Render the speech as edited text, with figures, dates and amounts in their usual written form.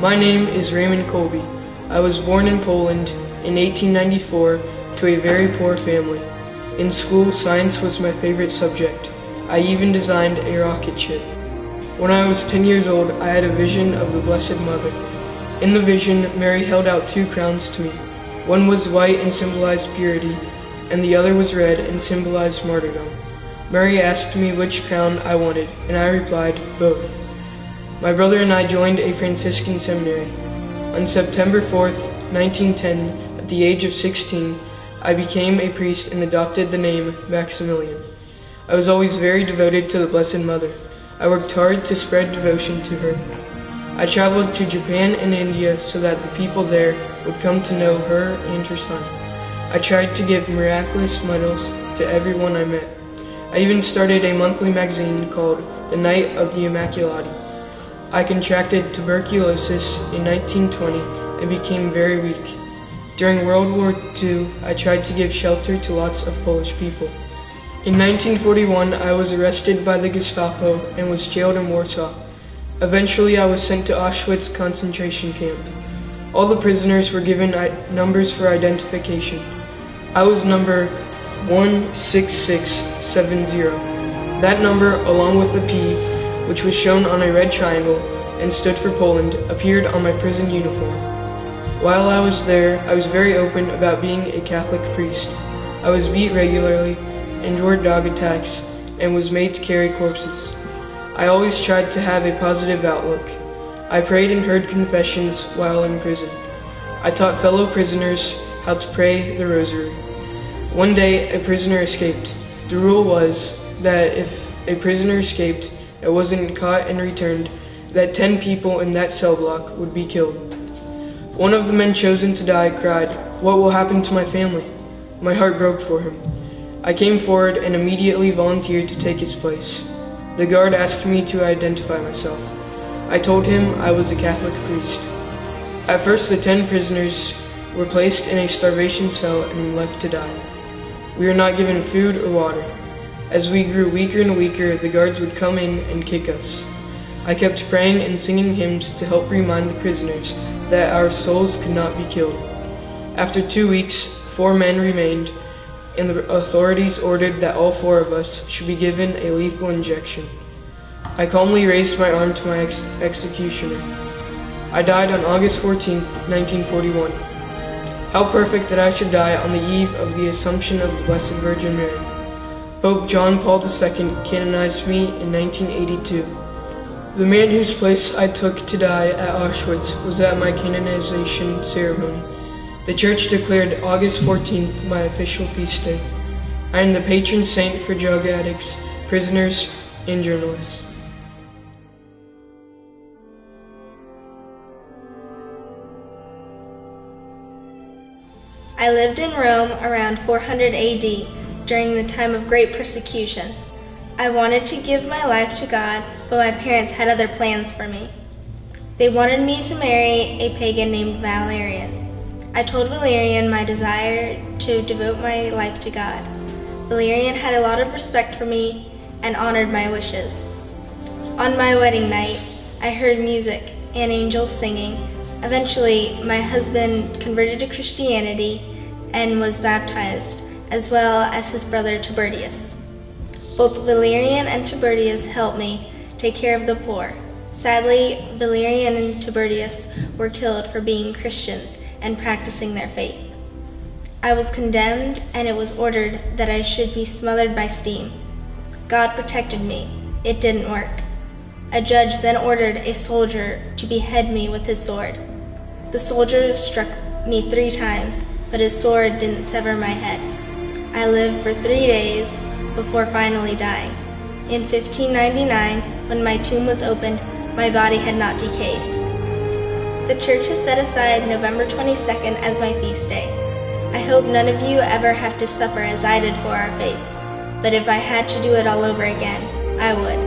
My name is Raymond Colby. I was born in Poland in 1894 to a very poor family. In school, science was my favorite subject. I even designed a rocket ship. When I was 10 years old, I had a vision of the Blessed Mother. In the vision, Mary held out 2 crowns to me. One was white and symbolized purity, and the other was red and symbolized martyrdom. Mary asked me which crown I wanted, and I replied, both. My brother and I joined a Franciscan seminary. On September 4th, 1910, at the age of 16, I became a priest and adopted the name Maximilian. I was always very devoted to the Blessed Mother. I worked hard to spread devotion to her. I traveled to Japan and India so that the people there would come to know her and her son. I tried to give miraculous medals to everyone I met. I even started a monthly magazine called The Night of the Immaculati. I contracted tuberculosis in 1920 and became very weak. During World War II, I tried to give shelter to lots of Polish people. In 1941, I was arrested by the Gestapo and was jailed in Warsaw. Eventually, I was sent to Auschwitz concentration camp. All the prisoners were given numbers for identification. I was number 16670. That number, along with the P, which was shown on a red triangle and stood for Poland, appeared on my prison uniform. While I was there, I was very open about being a Catholic priest. I was beat regularly, endured dog attacks, and was made to carry corpses. I always tried to have a positive outlook. I prayed and heard confessions while in prison. I taught fellow prisoners how to pray the rosary. One day, a prisoner escaped. The rule was that if a prisoner escaped that wasn't caught and returned, that 10 people in that cell block would be killed. One of the men chosen to die cried, "What will happen to my family?" My heart broke for him. I came forward and immediately volunteered to take his place. The guard asked me to identify myself. I told him I was a Catholic priest. At first, the 10 prisoners were placed in a starvation cell and left to die. We were not given food or water. As we grew weaker and weaker, the guards would come in and kick us. I kept praying and singing hymns to help remind the prisoners that our souls could not be killed. After 2 weeks, 4 men remained, and the authorities ordered that all 4 of us should be given a lethal injection. I calmly raised my arm to my executioner. I died on August 14th, 1941. How perfect that I should die on the eve of the Assumption of the Blessed Virgin Mary. Pope John Paul II canonized me in 1982. The man whose place I took to die at Auschwitz was at my canonization ceremony. The Church declared August 14th my official feast day. I am the patron saint for drug addicts, prisoners, and journalists. I lived in Rome around 400 AD during the time of great persecution. I wanted to give my life to God, but my parents had other plans for me. They wanted me to marry a pagan named Valerian. I told Valerian my desire to devote my life to God. Valerian had a lot of respect for me and honored my wishes. On my wedding night, I heard music and angels singing. Eventually, my husband converted to Christianity and was baptized, as well as his brother Tiberius. Both Valerian and Tiberius helped me take care of the poor. Sadly, Valerian and Tiberius were killed for being Christians and practicing their faith. I was condemned, and it was ordered that I should be smothered by steam. God protected me. It didn't work. A judge then ordered a soldier to behead me with his sword. The soldier struck me 3 times, but his sword didn't sever my head. I lived for 3 days before finally dying. In 1599, when my tomb was opened, my body had not decayed. The Church has set aside November 22nd as my feast day. I hope none of you ever have to suffer as I did for our faith, but if I had to do it all over again, I would.